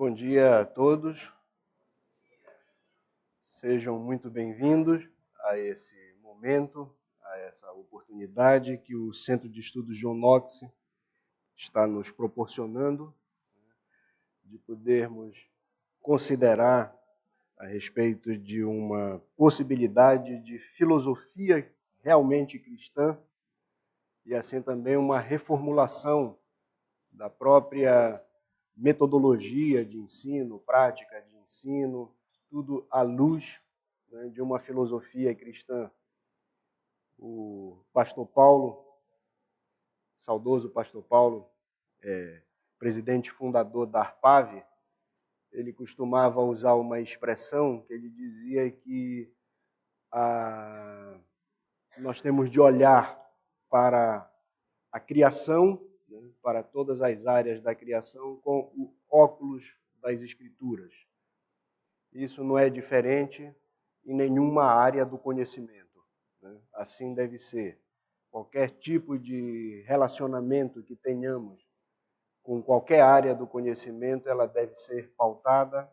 Bom dia a todos, sejam muito bem-vindos a esse momento, a essa oportunidade que o Centro de Estudos John Knox está nos proporcionando, de podermos considerar a respeito de uma possibilidade de filosofia realmente cristã e assim também uma reformulação da própria metodologia de ensino, prática de ensino, tudo à luz, né, de uma filosofia cristã. O pastor Paulo, saudoso pastor Paulo, presidente fundador da ARPAV, ele costumava usar uma expressão que ele dizia que nós temos de olhar para a criação, né, para todas as áreas da criação, com o óculos das Escrituras. Isso não é diferente em nenhuma área do conhecimento, né? Assim deve ser. Qualquer tipo de relacionamento que tenhamos com qualquer área do conhecimento, ela deve ser pautada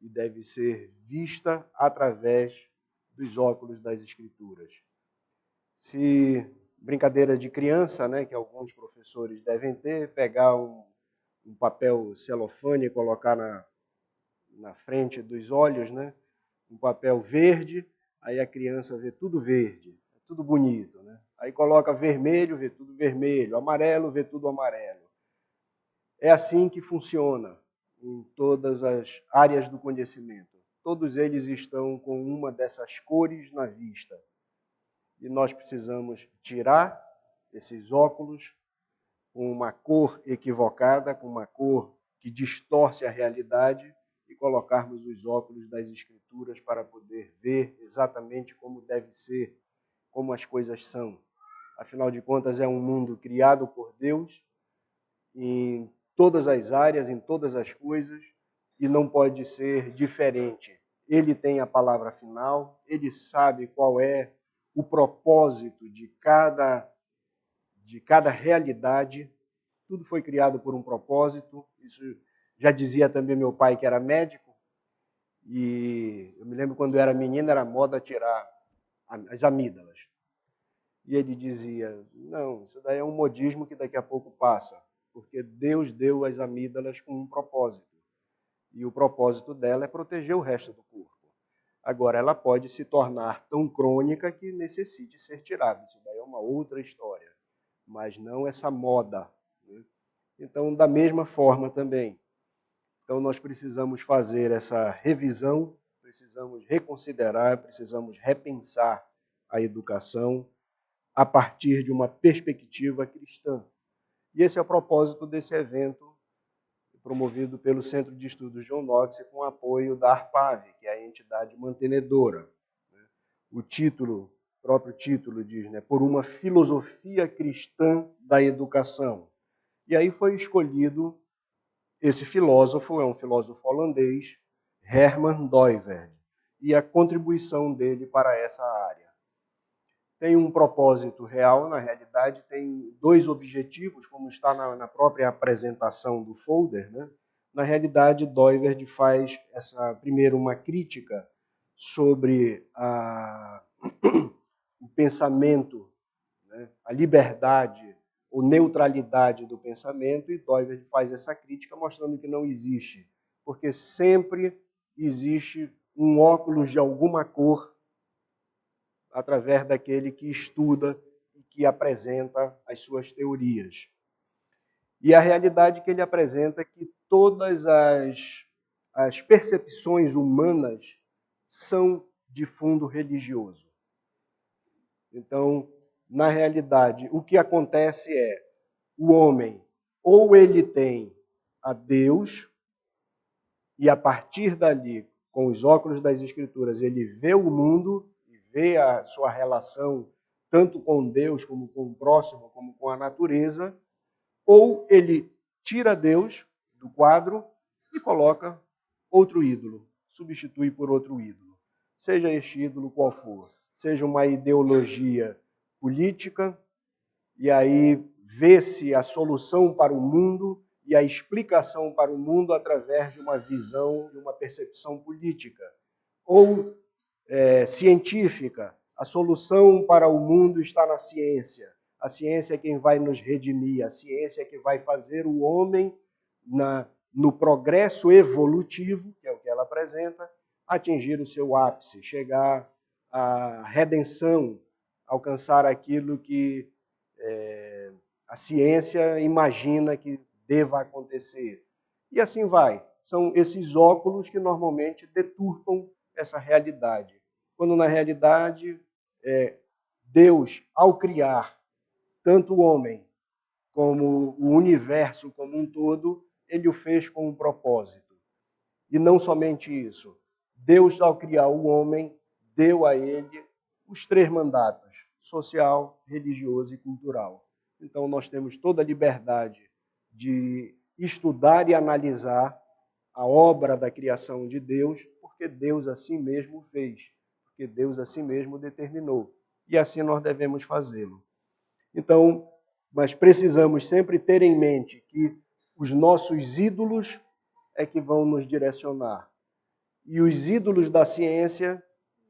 e deve ser vista através dos óculos das Escrituras. Se brincadeira de criança, né, que alguns professores devem ter, pegar um papel celofane e colocar na frente dos olhos, né, um papel verde, aí a criança vê tudo verde, é tudo bonito, né? Aí coloca vermelho, vê tudo vermelho, amarelo, vê tudo amarelo. É assim que funciona em todas as áreas do conhecimento. Todos eles estão com uma dessas cores na vista. E nós precisamos tirar esses óculos com uma cor equivocada, com uma cor que distorce a realidade e colocarmos os óculos das Escrituras para poder ver exatamente como deve ser, como as coisas são. Afinal de contas, é um mundo criado por Deus em todas as áreas, em todas as coisas, e não pode ser diferente. Ele tem a palavra final, ele sabe qual é o propósito de cada realidade. Tudo foi criado por um propósito. Isso já dizia também meu pai, que era médico, e eu me lembro quando eu era menino, era moda tirar as amígdalas. E ele dizia, não, isso daí é um modismo que daqui a pouco passa, porque Deus deu as amígdalas com um propósito. E o propósito dela é proteger o resto do corpo. Agora, ela pode se tornar tão crônica que necessite ser tirada. Isso daí é uma outra história, mas não essa moda, né? Então, da mesma forma também. Então, nós precisamos fazer essa revisão, precisamos reconsiderar, precisamos repensar a educação a partir de uma perspectiva cristã. E esse é o propósito desse evento promovido pelo Centro de Estudos John Knox com o apoio da ARPAV, que é a entidade mantenedora. O próprio título diz, né, por uma filosofia cristã da educação. E aí foi escolhido esse filósofo, é um filósofo holandês, Herman Doiverd, e a contribuição dele para essa área. Tem um propósito real, na realidade, tem dois objetivos, como está na própria apresentação do folder, né? Na realidade, Doiverd faz primeiro uma crítica sobre o pensamento, né? A liberdade ou neutralidade do pensamento, e Doiverd faz essa crítica mostrando que não existe, porque sempre existe um óculos de alguma cor através daquele que estuda e que apresenta as suas teorias. E a realidade que ele apresenta é que todas as percepções humanas são de fundo religioso. Então, na realidade, o que acontece é o homem ou ele tem a Deus e a partir dali, com os óculos das Escrituras, ele vê o mundo e vê a sua relação tanto com Deus como com o próximo, como com a natureza, ou ele tira Deus do quadro e coloca outro ídolo, substitui por outro ídolo. Seja este ídolo qual for, seja uma ideologia política, e aí vê-se a solução para o mundo, e a explicação para o mundo através de uma visão, de uma percepção política. Ou científica, a solução para o mundo está na ciência. A ciência é quem vai nos redimir, a ciência é que vai fazer o homem, no progresso evolutivo, que é o que ela apresenta, atingir o seu ápice, chegar à redenção, alcançar aquilo que a ciência imagina que deva acontecer. E assim vai. São esses óculos que normalmente deturpam essa realidade. Quando, na realidade, Deus, ao criar tanto o homem como o universo como um todo, ele o fez com um propósito. E não somente isso. Deus, ao criar o homem, deu a ele os 3 mandatos: social, religioso e cultural. Então, nós temos toda a liberdade de estudar e analisar a obra da criação de Deus, porque Deus assim mesmo fez, porque Deus assim mesmo determinou. E assim nós devemos fazê-lo. Então, mas precisamos sempre ter em mente que os nossos ídolos é que vão nos direcionar. E os ídolos da ciência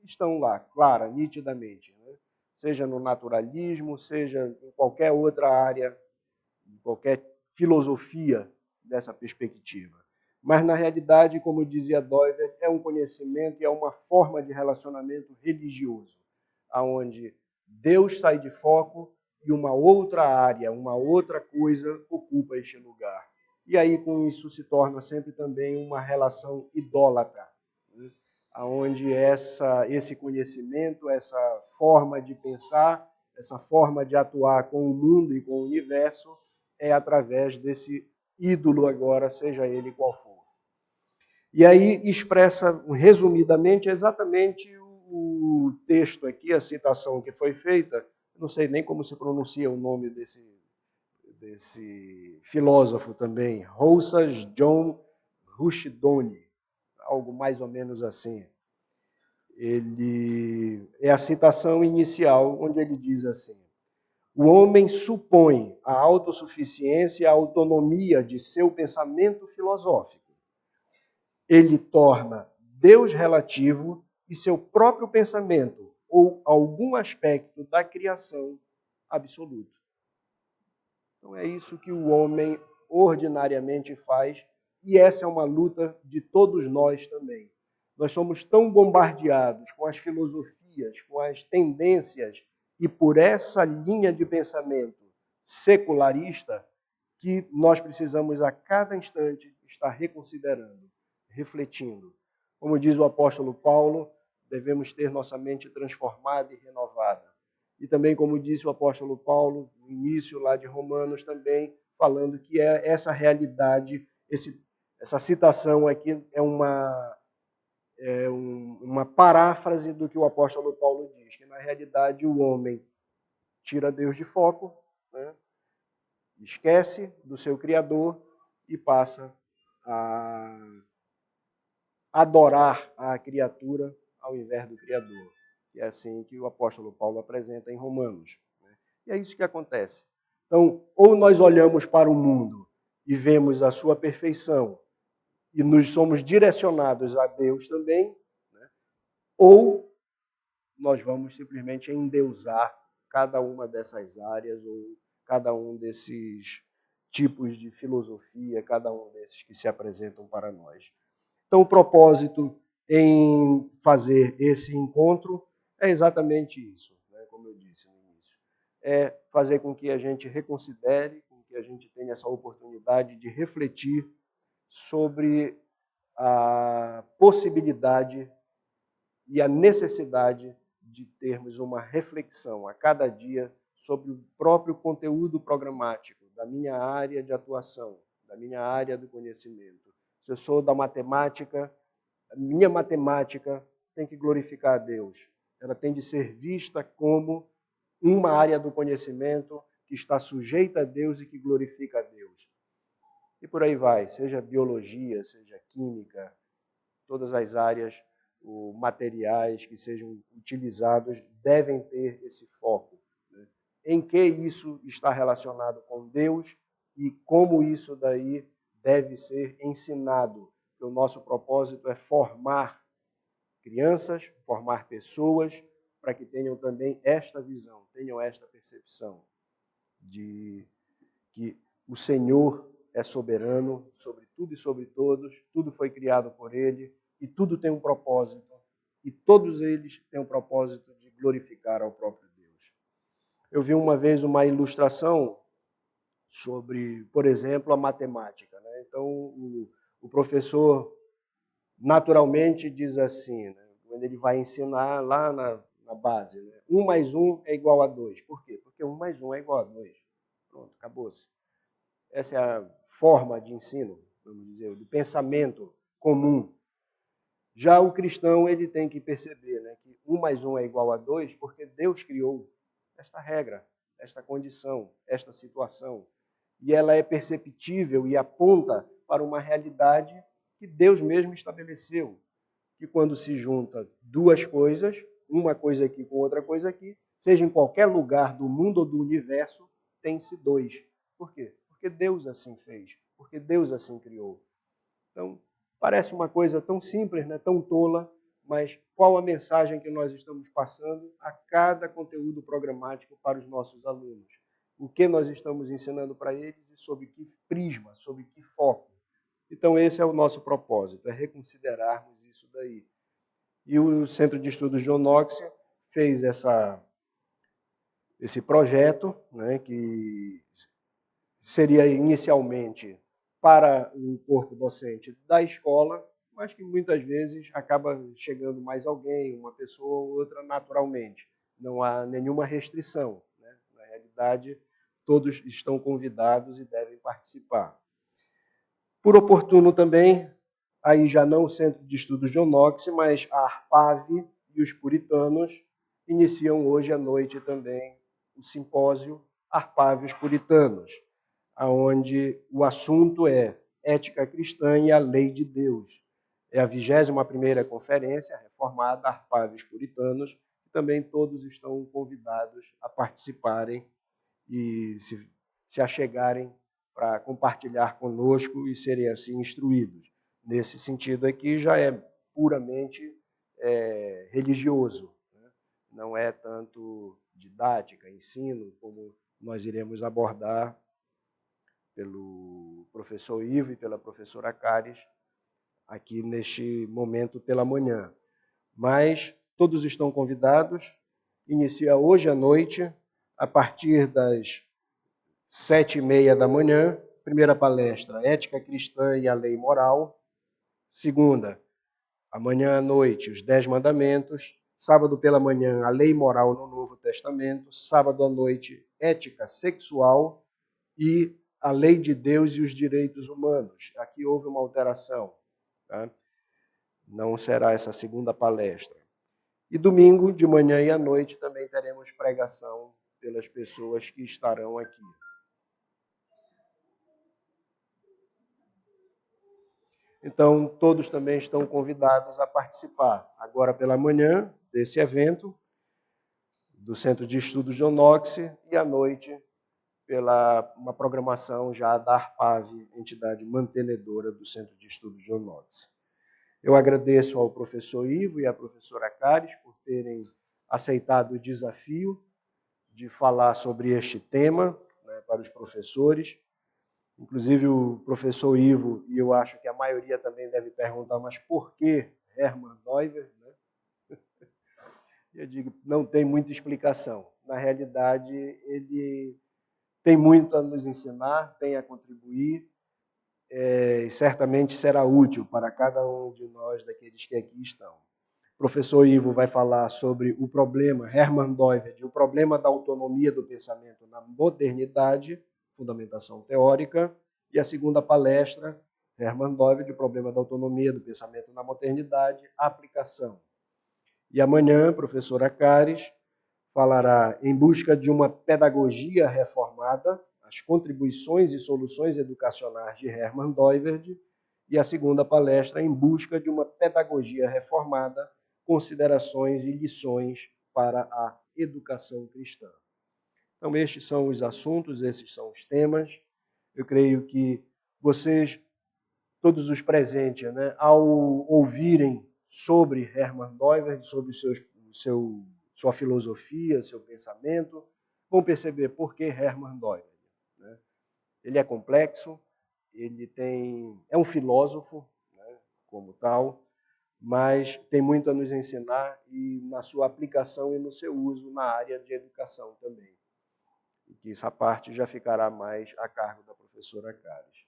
estão lá, clara, nitidamente. Né? Seja no naturalismo, seja em qualquer outra área, em qualquer filosofia dessa perspectiva. Mas, na realidade, como dizia Doiver, é um conhecimento e é uma forma de relacionamento religioso, onde Deus sai de foco e uma outra área, uma outra coisa ocupa este lugar. E aí, com isso, se torna sempre também uma relação idólatra, né? Onde esse conhecimento, essa forma de pensar, essa forma de atuar com o mundo e com o universo é através desse ídolo agora, seja ele qual for. E aí expressa, resumidamente, exatamente o texto aqui, a citação que foi feita. Não sei nem como se pronuncia o nome desse filósofo também, Rousas John Rushduni, algo mais ou menos assim. Ele é a citação inicial, onde ele diz assim: o homem supõe a autossuficiência e a autonomia de seu pensamento filosófico. Ele torna Deus relativo e seu próprio pensamento ou algum aspecto da criação absoluto. Então é isso que o homem ordinariamente faz, e essa é uma luta de todos nós também. Nós somos tão bombardeados com as filosofias, com as tendências e por essa linha de pensamento secularista que nós precisamos a cada instante estar reconsiderando, refletindo. Como diz o apóstolo Paulo, devemos ter nossa mente transformada e renovada. E também, como disse o apóstolo Paulo, no início lá de Romanos também, falando que essa realidade, essa citação aqui é uma paráfrase do que o apóstolo Paulo diz, que na realidade o homem tira Deus de foco, né? Esquece do seu Criador e passa a adorar a criatura ao invés do Criador. E é assim que o apóstolo Paulo apresenta em Romanos. E é isso que acontece. Então, ou nós olhamos para o mundo e vemos a sua perfeição e nos somos direcionados a Deus também, né? Ou nós vamos simplesmente endeusar cada uma dessas áreas ou cada um desses tipos de filosofia, cada um desses que se apresentam para nós. Então, o propósito em fazer esse encontro é exatamente isso, né? Como eu disse no início. É fazer com que a gente reconsidere, com que a gente tenha essa oportunidade de refletir sobre a possibilidade e a necessidade de termos uma reflexão a cada dia sobre o próprio conteúdo programático da minha área de atuação, da minha área do conhecimento. Se eu sou da matemática, a minha matemática tem que glorificar a Deus. Ela tem de ser vista como uma área do conhecimento que está sujeita a Deus e que glorifica a Deus. E por aí vai, seja biologia, seja química, todas as áreas, materiais que sejam utilizados devem ter esse foco, né? Em que isso está relacionado com Deus e como isso daí deve ser ensinado. O nosso propósito é formar crianças, formar pessoas, para que tenham também esta visão, tenham esta percepção de que o Senhor é soberano sobre tudo e sobre todos, tudo foi criado por Ele e tudo tem um propósito, e todos eles têm um propósito de glorificar ao próprio Deus. Eu vi uma vez uma ilustração sobre, por exemplo, a matemática, né? Então, o professor naturalmente diz assim, né? Quando ele vai ensinar lá na base, né? 1 mais 1 é igual a 2. Por quê? Porque 1 mais 1 é igual a 2. Pronto, acabou-se. Essa é a forma de ensino, vamos dizer, do pensamento comum. Já o cristão, ele tem que perceber, né, que 1 mais 1 é igual a 2 porque Deus criou esta regra, esta condição, esta situação. E ela é perceptível e aponta para uma realidade que Deus mesmo estabeleceu. Que quando se junta duas coisas, uma coisa aqui com outra coisa aqui, seja em qualquer lugar do mundo ou do universo, tem-se dois. Por quê? Porque Deus assim fez, porque Deus assim criou. Então, parece uma coisa tão simples, né? Tão tola, mas qual a mensagem que nós estamos passando a cada conteúdo programático para os nossos alunos? O que nós estamos ensinando para eles e sob que prisma, sob que foco? Então, esse é o nosso propósito, é reconsiderarmos isso daí. E o Centro de Estudos John Knox fez esse projeto, né, que seria inicialmente para o corpo docente da escola, mas que muitas vezes acaba chegando mais alguém, uma pessoa ou outra naturalmente. Não há nenhuma restrição, né? Na realidade, todos estão convidados e devem participar. Por oportuno também, aí já não o Centro de Estudos John Knox, mas a ARPAV e os puritanos iniciam hoje à noite também o simpósio ARPAV e os puritanos, onde o assunto é ética cristã e a lei de Deus. É a 21ª conferência reformada ARPAV e os puritanos, e também todos estão convidados a participarem e se achegarem para compartilhar conosco e serem assim instruídos. Nesse sentido aqui já é puramente religioso, né? Não é tanto didática, ensino, como nós iremos abordar pelo professor Ivo e pela professora Caris aqui neste momento pela manhã. Mas todos estão convidados, inicia hoje à noite, a partir das 7h30 da manhã, primeira palestra, Ética Cristã e a Lei Moral. Segunda, amanhã à noite, os 10 Mandamentos. Sábado pela manhã, a Lei Moral no Novo Testamento. Sábado à noite, Ética Sexual e a Lei de Deus e os Direitos Humanos. Aqui houve uma alteração, tá? Não será essa segunda palestra. E domingo, de manhã e à noite, também teremos pregação pelas pessoas que estarão aqui. Então, todos também estão convidados a participar, agora pela manhã, desse evento, do Centro de Estudos John Knox, e à noite, pela uma programação já da ARPAV, entidade mantenedora do Centro de Estudos John Knox. Eu agradeço ao professor Ivo e à professora Caris por terem aceitado o desafio de falar sobre este tema, né, para os professores. Inclusive o professor Ivo, e eu acho que a maioria também deve perguntar, mas por que Hermann Neuwirth? Né? Eu digo, não tem muita explicação. Na realidade, ele tem muito a nos ensinar, tem a contribuir, e certamente será útil para cada um de nós, daqueles que aqui estão. O professor Ivo vai falar sobre o problema, Hermann Neuwirth, o problema da autonomia do pensamento na modernidade, fundamentação teórica, e a segunda palestra, Hermann Neuwirth, o problema da autonomia do pensamento na modernidade, aplicação. E amanhã, a professora Caris falará em busca de uma pedagogia reformada, as contribuições e soluções educacionais de Hermann Neuwirth, e a segunda palestra em busca de uma pedagogia reformada, considerações e lições para a educação cristã. Então, estes são os assuntos, esses são os temas. Eu creio que vocês todos os presentes, né, ao ouvirem sobre Hermann Doiver, sobre sua filosofia, seu pensamento, vão perceber por que Hermann Doiver. Né? Ele é complexo, é um filósofo, né, como tal, mas tem muito a nos ensinar e na sua aplicação e no seu uso na área de educação também. E que essa parte já ficará mais a cargo da professora Cares.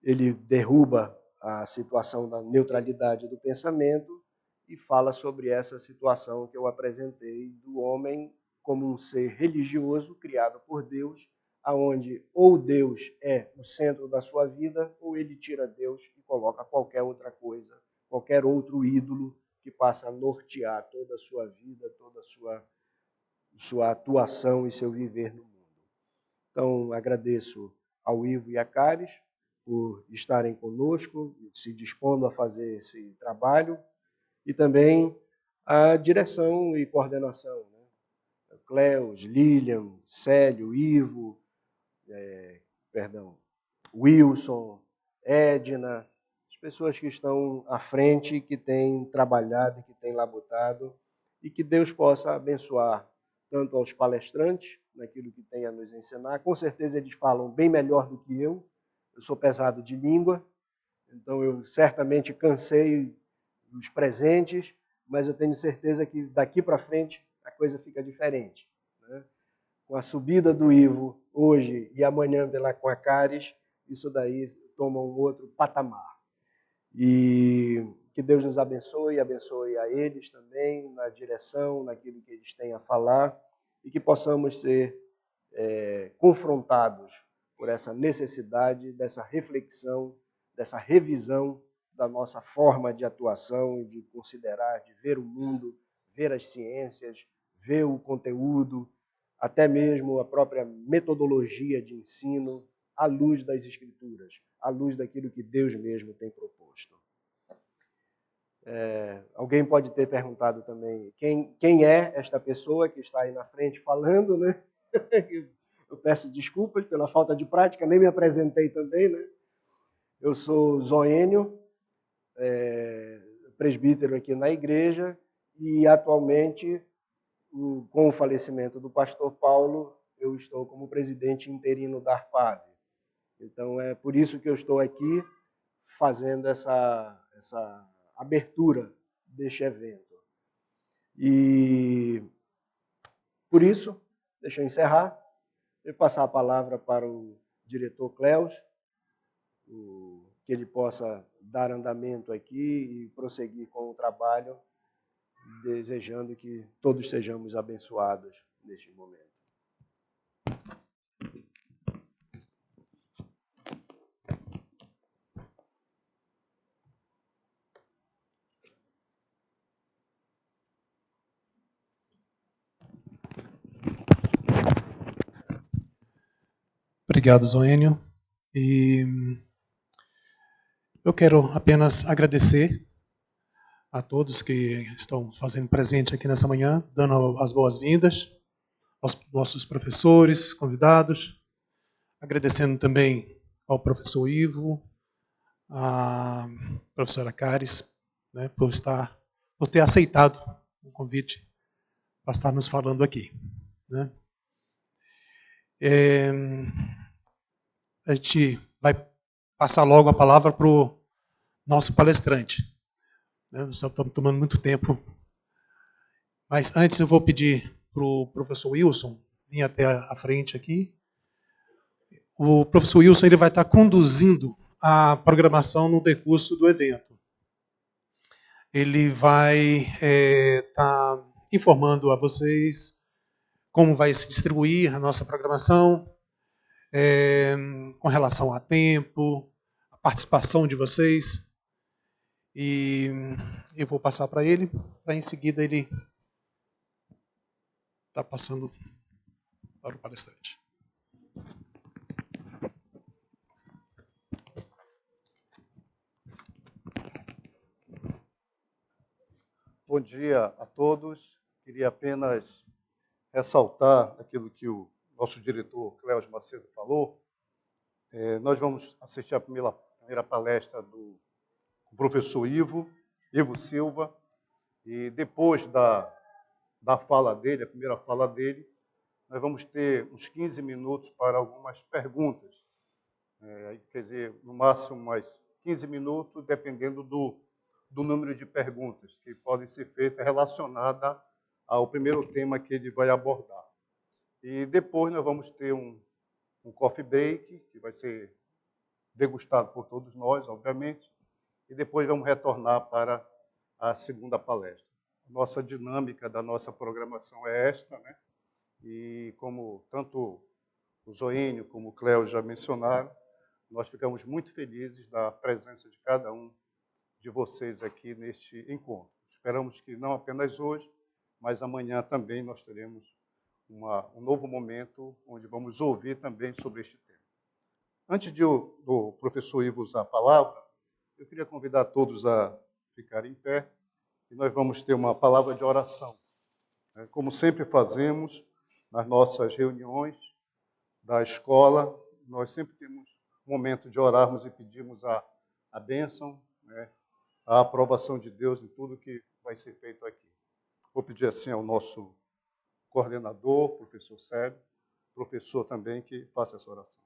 Ele derruba a situação da neutralidade do pensamento e fala sobre essa situação que eu apresentei do homem como um ser religioso criado por Deus, aonde ou Deus é o centro da sua vida, ou ele tira Deus e coloca qualquer outra coisa, qualquer outro ídolo que passa a nortear toda a sua vida, toda a sua atuação e seu viver no mundo. Então, agradeço ao Ivo e a Cares por estarem conosco, se dispondo a fazer esse trabalho, e também a direção e coordenação, né? Cleus, Lilian, Célio, Ivo, Wilson, Edna, as pessoas que estão à frente, que têm trabalhado, que têm labutado, e que Deus possa abençoar tanto aos palestrantes, naquilo que tem a nos ensinar. Com certeza eles falam bem melhor do que eu sou pesado de língua, então eu certamente cansei os presentes, mas eu tenho certeza que daqui para frente a coisa fica diferente. Né? Com a subida do Ivo hoje e amanhã com a Cares, isso daí toma um outro patamar. E que Deus nos abençoe a eles também, na direção, naquilo que eles têm a falar, e que possamos ser confrontados por essa necessidade, dessa reflexão, dessa revisão da nossa forma de atuação, de considerar, de ver o mundo, ver as ciências, ver o conteúdo, até mesmo a própria metodologia de ensino, à luz das Escrituras, à luz daquilo que Deus mesmo tem proposto. Alguém pode ter perguntado também quem é esta pessoa que está aí na frente falando, né? Eu peço desculpas pela falta de prática, nem me apresentei também, né? Eu sou Zoênio, presbítero aqui na igreja, e atualmente, com o falecimento do pastor Paulo, eu estou como presidente interino da ARPAV. Então, é por isso que eu estou aqui fazendo essa abertura deste evento. E, por isso, deixa eu encerrar, eu passar a palavra para o diretor Cleus, que ele possa dar andamento aqui e prosseguir com o trabalho, desejando que todos sejamos abençoados neste momento. Obrigado, Zoênio. E eu quero apenas agradecer a todos que estão fazendo presente aqui nessa manhã, dando as boas-vindas aos nossos professores, convidados, agradecendo também ao professor Ivo, à professora Cares, né, por ter aceitado o convite para estar nos falando aqui. Né? A gente vai passar logo a palavra para o nosso palestrante. Nós estamos tomando muito tempo. Mas antes eu vou pedir para o professor Wilson vir até a frente aqui. O professor Wilson ele vai estar conduzindo a programação no decurso do evento. Ele vai estar informando a vocês como vai se distribuir a nossa programação, com relação a tempo, a participação de vocês. E eu vou passar para ele, para em seguida ele estar passando para o palestrante. Bom dia a todos. Queria apenas ressaltar aquilo que o nosso diretor Cleus Macedo falou. Nós vamos assistir a primeira palestra do professor Ivo Silva, e depois da fala dele, a primeira fala dele, nós vamos ter uns 15 minutos para algumas perguntas. Quer dizer, no máximo mais 15 minutos, dependendo do número de perguntas que podem ser feitas relacionadas ao primeiro tema que ele vai abordar. E depois nós vamos ter um coffee break, que vai ser degustado por todos nós, obviamente, e depois vamos retornar para a segunda palestra. Nossa dinâmica da nossa programação é esta, né? E como tanto o Zoênio como o Cléo já mencionaram, nós ficamos muito felizes da presença de cada um de vocês aqui neste encontro. Esperamos que não apenas hoje, mas amanhã também nós teremos um novo momento onde vamos ouvir também sobre este tema. Antes do professor Ivo usar a palavra, eu queria convidar todos a ficarem em pé e nós vamos ter uma palavra de oração. Como sempre fazemos nas nossas reuniões da escola, nós sempre temos um momento de orarmos e pedirmos a bênção, né, a aprovação de Deus em tudo que vai ser feito aqui. Vou pedir assim ao nosso coordenador, professor Sérgio, professor também, que faça essa oração.